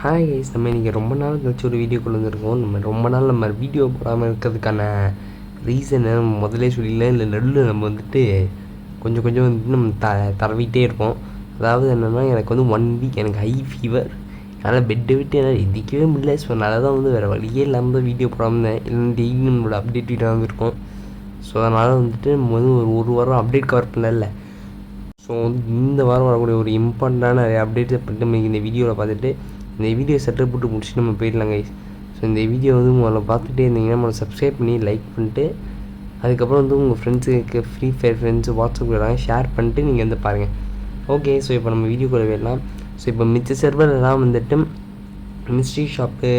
Hi guys, நம்ம இன்றைக்கி ரொம்ப நாள் கழிச்சு ஒரு வீடியோ கொண்டு வந்திருக்கோம். ரொம்ப நாள் நம்ம வீடியோ போடாமல் இருக்கிறதுக்கான ரீசனை முதலே சொல்லிடல. இல்லை நடுவில் நம்ம கொஞ்சம் கொஞ்சம் நம்ம தரவிட்டே இருப்போம். அதாவது என்னென்னா, எனக்கு 1 வீக் எனக்கு ஹை ஃபீவர். அதனால் பெட்டை விட்டு என்னால் எந்திக்கவே முடியல. ஸோ அதனால் தான் வேறு வழியே இல்லாமல் தான் வீடியோ போடாமல் இருந்தேன். இல்லைன்னா டெய்லி நம்மளோட அப்டேட் வீடாக இருக்கும். ஸோ அதனால் நம்ம ஒரு வாரம் அப்டேட் கவர் பண்ணல. ஸோ இந்த வாரம் வரக்கூடிய ஒரு இம்பார்ட்டண்ட்டான நிறைய அப்டேட்ஸை பண்ணிட்டு நம்ம இந்த வீடியோவில் பார்த்துட்டு இந்த வீடியோ செட்டப் போட்டு முடிச்சுட்டு நம்ம போயிடலாம் கைஸ். ஸோ இந்த வீடியோ முதல்ல பார்த்துட்டே இருந்தீங்கன்னா நம்மளை சப்ஸ்கிரைப் பண்ணி லைக் பண்ணிட்டு, அதுக்கப்புறம் உங்கள் ஃப்ரெண்ட்ஸுக்கு ஃப்ரீ ஃபயர் ஃப்ரெண்ட்ஸு வாட்ஸ்அப்பில் ஷேர் பண்ணிட்டு நீங்கள் பாருங்கள். ஓகே, ஸோ இப்போ நம்ம வீடியோக்குள்ளே போயிடலாம். ஸோ இப்போ மிச்ச சர்வரெல்லாம் மிஸ்ட்ரி ஷாப்பு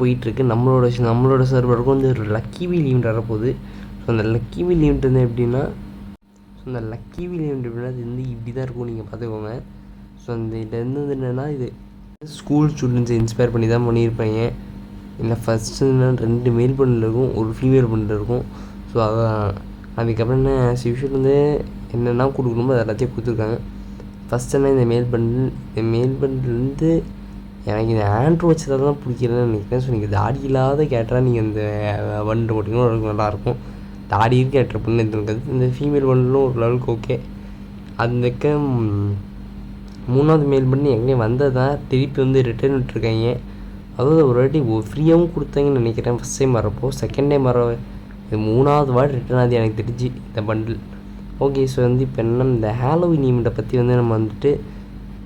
போயிட்டுருக்கு. நம்மளோட சர்வருக்கும் ஒரு லக்கி வீல் ஈவெண்ட் வரப்போகுது. ஸோ அந்த லக்கி வீல் ஈவெண்ட் எப்படின்னா, இந்த லக்கி வீல் ஈவெண்ட் எப்படின்னா இது இப்படி தான் இருக்கும், நீங்கள் பார்த்துக்கோங்க. ஸோ அந்த இது என்னென்னா, இது ஸ்கூல் ஸ்டூடெண்ட்ஸை இன்ஸ்பயர் பண்ணி தான் பண்ணியிருப்பாங்க. இல்லை ஃபஸ்ட்டு 2 மேல் பண்டில் இருக்கும், ஒரு ஃபீமேல் பண்டில் இருக்கும். ஸோ அதுக்கப்புறம் யூஷுவல் என்னென்னா கொடுக்கணுமோ அதை எல்லாத்தையும் கொடுத்துருக்காங்க. ஃபஸ்ட்டு இந்த மேல் பண்டில் எனக்கு இந்த ஆண்ட்ரோ வச்சதாக தான் பிடிக்கிறதுன்னு நினைக்கிறேன். ஸோ நீங்கள் தாடி இல்லாத கேட்டால் நீங்கள் இந்த பண்டில் போட்டிங்கன்னா ஒரு நல்லாயிருக்கும். தாடி கேட்டுற பொண்ணு இருக்காது. இந்த ஃபீமேல் பண்டிலும் ஒரு லெவலுக்கு ஓகே. அதுக்க 3வது மேல் பண்ணி எங்கேயும் வந்ததான் திருப்பி ரிட்டர்ன் விட்டுருக்காங்க. அதாவது ஒரு வாட்டி ஃப்ரீயாகவும் கொடுத்தாங்கன்னு நினைக்கிறேன் ஃபஸ்ட் டைம் வரப்போ. செகண்ட் டைம் வர இது 3வது வாட்டி ரிட்டர்ன் ஆகுது எனக்கு தெரிஞ்சு இந்த பண்டில். ஓகே, ஸோ இப்போ என்ன, இந்த ஹாலோவின் ஈவெண்ட்டை பற்றி நம்ம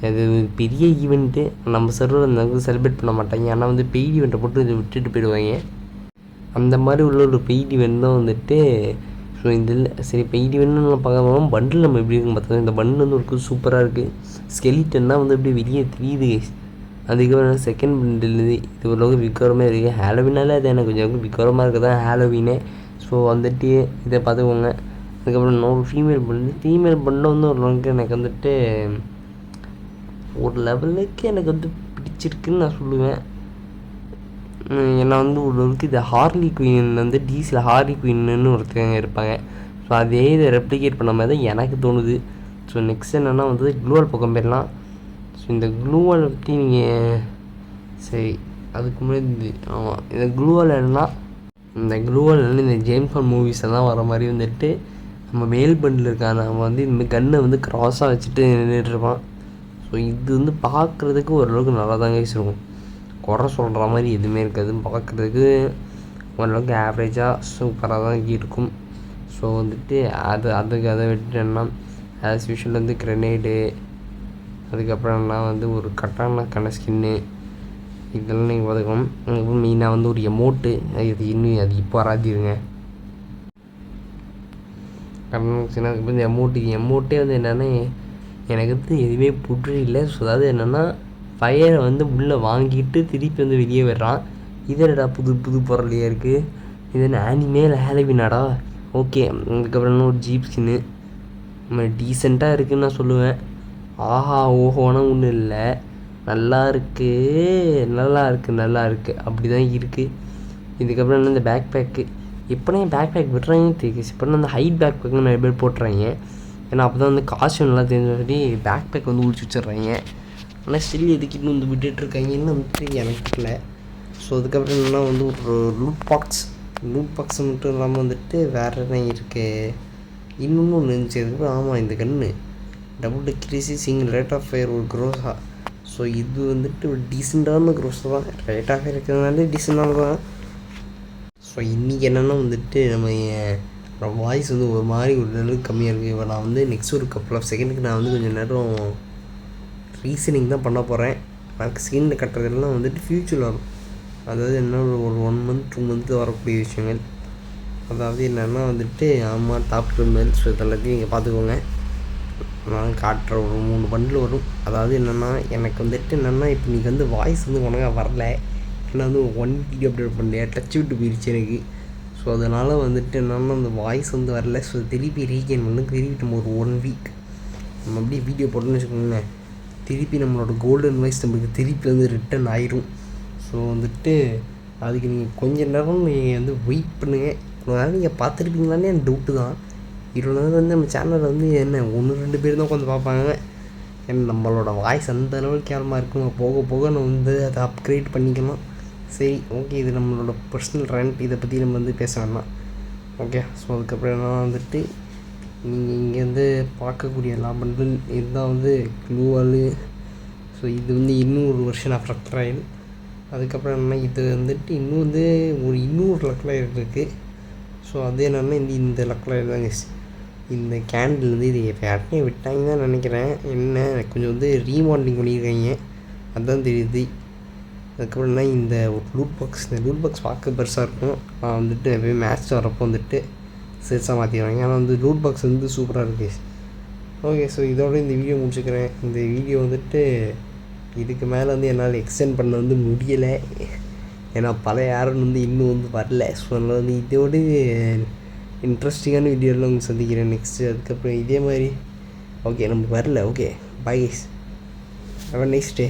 அது பெரிய ஈவெண்ட்டு. நம்ம சர்வர் செலிப்ரேட் பண்ண மாட்டாங்க. ஆனால் பெய்ட் ஈவெண்ட்டை போட்டு இதை விட்டுட்டு போயிடுவாங்க. அந்த மாதிரி உள்ள ஒரு பெய்ட் ஈவெண்ட் தான் ஸோ இதில் சரி பெய்ட் ஈவெண்ட்னு நம்ம பார்க்காம பண்டில் நம்ம எப்படி இருக்குன்னு பார்த்தோம். இந்த பண்டில் ஒரு சூப்பராக இருக்குது. ஸ்கெலிட்டன்னா எப்படி வெளியே தெரியுது. அதுக்கப்புறம் செகண்ட் பண்டில் இது ஓரளவுக்கு விற்கரமாக இருக்குது. ஹாலோவினால அது எனக்கு கொஞ்சம் விற்கரமாக இருக்குது தான் ஹாலோவினே. ஸோ இதை பார்த்துக்கோங்க. அதுக்கப்புறம் இன்னொரு ஃபீமேல் பண்டில் ஓரளவுக்கு எனக்கு ஒரு லெவலுக்கு எனக்கு பிடிச்சிருக்குன்னு நான் சொல்லுவேன். ஏன்னா ஓரளவுக்கு இது ஹார்லி குயின் டிசியில் ஹார்லி குயின்னு ஒருத்தங்க இருப்பாங்க. ஸோ அதே இதை ரெப்ளிகேட் பண்ண மாதிரி தான் எனக்கு தோணுது. ஸோ நெக்ஸ்ட் என்னென்னா க்ளூவால் பக்கம் போயிடலாம். ஸோ இந்த க்ளூவால் பற்றி நீங்கள் சரி அதுக்கு முன்னாடி இந்த க்ளூவால் என்னன்னா, இந்த க்ளூவால் இந்த ஜேம்ஸ் பாண்ட் மூவிஸில் தான் வர மாதிரி நம்ம மேல் பண்டில் இருக்கான். அவன் இந்த கன்னை க்ராஸாக வச்சுட்டு நின்றுட்டுருப்பான். ஸோ இது பார்க்குறதுக்கு ஓரளவுக்கு நல்லா தாங்க இருக்கும். குறை சொல்கிற மாதிரி எதுவுமே இருக்காது. பார்க்குறதுக்கு ஓரளவுக்கு ஆவரேஜாக சூப்பராக தான் இருக்கும். ஸோ அதை விட்டுட்டேன்னா ஆஸ் யூஷுவல் க்ரெனேடு, அதுக்கப்புறம் ஒரு கட்டான ஸ்கின்னு இதெல்லாம் நீங்கள் பார்த்துக்கணும். அதுக்கப்புறம் மெயினாக ஒரு எமோட்டு, அது இப்போ வராதிருங்க. அதுக்கப்புறம் இந்த எமோட்டே என்னென்னா எனக்கு எதுவுமே புரியல. ஸோ அதாவது என்னென்னா, ஃபயரை உள்ளே வாங்கிட்டு திருப்பி வெளியே வர்றான். இதனடா புது பொருளையாக இருக்குது. இது என்ன ஆனிமேல் ஹாலோவினாடா? ஓகே. அதுக்கப்புறம் ஒரு ஜீப் ஸ்கின்னு டீசெண்டாக இருக்குதுன்னு நான் சொல்லுவேன். ஆஹா ஓஹோனா ஒன்றும் இல்லை, நல்லா இருக்குது அப்படி தான் இருக்குது. இதுக்கப்புறம் இந்த பேக் பேக்கு எப்போனா பேக் பேக் விட்டுறாங்கன்னு தெரியுது. இப்போ அந்த ஹைட் பேக் பேக்குன்னு நிறைய பேர் போட்டுறாங்க. ஏன்னா அப்போ தான் காஸ்டியூம்லாம் தெரிஞ்ச சொல்லி பேக் பேக் ஒழிச்சு வச்சிடுறாங்க. ஆனால் ஸ்டில் எதுக்கு இன்னும் விட்டுட்ருக்காங்கன்னு எனக்கு தெரியல. ஸோ அதுக்கப்புறம் என்னென்னா ஒரு லூட் பாக்ஸ் மட்டும் இல்லாமல் வேறு என்ன இருக்குது, இன்னொன்று ஒன்று இருந்துச்சு. அதுக்கப்புறம் ஆமாம், இந்த கன்று டபுள் டெக்ரீசி சிங்கிள் ரேட் ஆஃப் ஃபயர் ஒரு க்ரோஸா. ஸோ இது ஒரு டீசெண்டான க்ரோஸ் தான். ரேட் ஆஃப் ஃபயர் இருக்கிறதுனாலே டீசெண்டான தான். ஸோ இன்றைக்கி என்னென்னா நம்ம வாய்ஸ் ஒரு மாதிரி ஒரு லெவலுக்கு கம்மியாக இருக்குது. இப்போ நான் நெக்ஸ்ட் ஒரு கப்புள் ஆஃப் செகண்டுக்கு நான் கொஞ்சம் நேரம் ரீசனிங் தான் பண்ண போகிறேன். எனக்கு ஸ்கின்னில் கட்டுறதெல்லாம் ஃப்யூச்சரில் வரும். அதாவது என்ன ஒரு 1 மந்த் 2 மந்த்து வரக்கூடிய விஷயங்கள். அதாவது என்னென்னா ஆமாம் டாப் 2 மெயில்ஸ் எல்லாத்தையும் நீங்கள் பார்த்துக்கோங்க. நான் காட்டுற ஒரு 3 பண்டில் வரும். அதாவது என்னென்னா எனக்கு என்னென்னா இப்போ இன்றைக்கி வாய்ஸ் ஒழுங்காக வரல. ஏன்னா 1 வீடியோ அப்டேட் பண்ணலையா, டச் விட்டு போயிடுச்சு எனக்கு. ஸோ அதனால் என்னென்னா அந்த வாய்ஸ் வரல. ஸோ திருப்பி ரீகெயின் திருப்பி நம்ம ஒரு 1 வீக் நம்ம அப்படியே வீடியோ போட்டோன்னு வச்சுக்கோங்களேன், திருப்பி நம்மளோட கோல்டன் வாய்ஸ் நம்மளுக்கு திருப்பி ரிட்டன் ஆயிரும். ஸோ அதுக்கு நீங்கள் கொஞ்சம் நேரம் நீங்கள் வெயிட் பண்ணுங்கள். ஒரு நாள் நீங்கள் பார்த்துருப்பீங்களானே எனக்கு டவுட்டு தான். இவ்வளோ நேரம் நம்ம சேனலில் என்ன 1-2 பேர் தான் உட்காந்து பார்ப்பாங்க. ஏன்னா நம்மளோட வாய்ஸ் அந்த அளவுக்கு கேவலமாக இருக்கும். போக போக நம்ம வந்து அதை அப்கிரேட் பண்ணிக்கலாம். சரி ஓகே, இது நம்மளோட பர்சனல் ரெண்ட், இதை பற்றி நம்ம வந்து பேச வேணாம். ஓகே, ஸோ அதுக்கப்புறம் என்ன வந்துட்டு நீங்கள் இங்கேருந்து பார்க்கக்கூடிய எல்லா பண்டில் இதுதான் வந்து க்ளூவாலு. ஸோ இது வந்து இன்னொரு வெர்ஷன் ஆஃப் லக்ராயில். அதுக்கப்புறம் என்னென்னா இது வந்துட்டு இன்னும் வந்து ஒரு இன்னொரு லக்ராயில் இருக்குது. ஸோ அது என்னென்னா இந்த லக்ராயில் தாங்க. இந்த கேண்டில் வந்து இது யார்ட்டே விட்டாங்க தான் நினைக்கிறேன். என்ன கொஞ்சம் வந்து ரீமாடலிங் பண்ணியிருக்காங்க, அதுதான் தெரியுது. அதுக்கப்புறம்னா இந்த ஒரு லூட் பாக்ஸ், இந்த லூட் பாக்ஸ் பார்க்க பெருசாக இருக்கும். நான் வந்துட்டு எப்போயும் மேட்ச் வரப்போ வந்துட்டு சிறுசாக மாற்றிடுவாங்க. ஆனால் வந்து லூட் பாக்ஸ் வந்து சூப்பராக இருக்குது. ஓகே, ஸோ இதோட இந்த வீடியோ முடிச்சுக்கிறேன். இந்த வீடியோ வந்துட்டு இதுக்கு மேலே வந்து என்னால் எக்ஸ்டெண்ட் பண்ண வந்து முடியலை. ஏன்னா பழைய யாரும் வந்து இன்னும் வந்து வரல. ஸோ அதனால் வந்து இதோடு இன்ட்ரெஸ்டிங்கான வீடியோவில் உங்களுக்கு சந்திக்கிறேன் நெக்ஸ்ட்டு. அதுக்கப்புறம் இதே மாதிரி ஓகே நம்ம வரல. Okay, bye guys, have a nice day.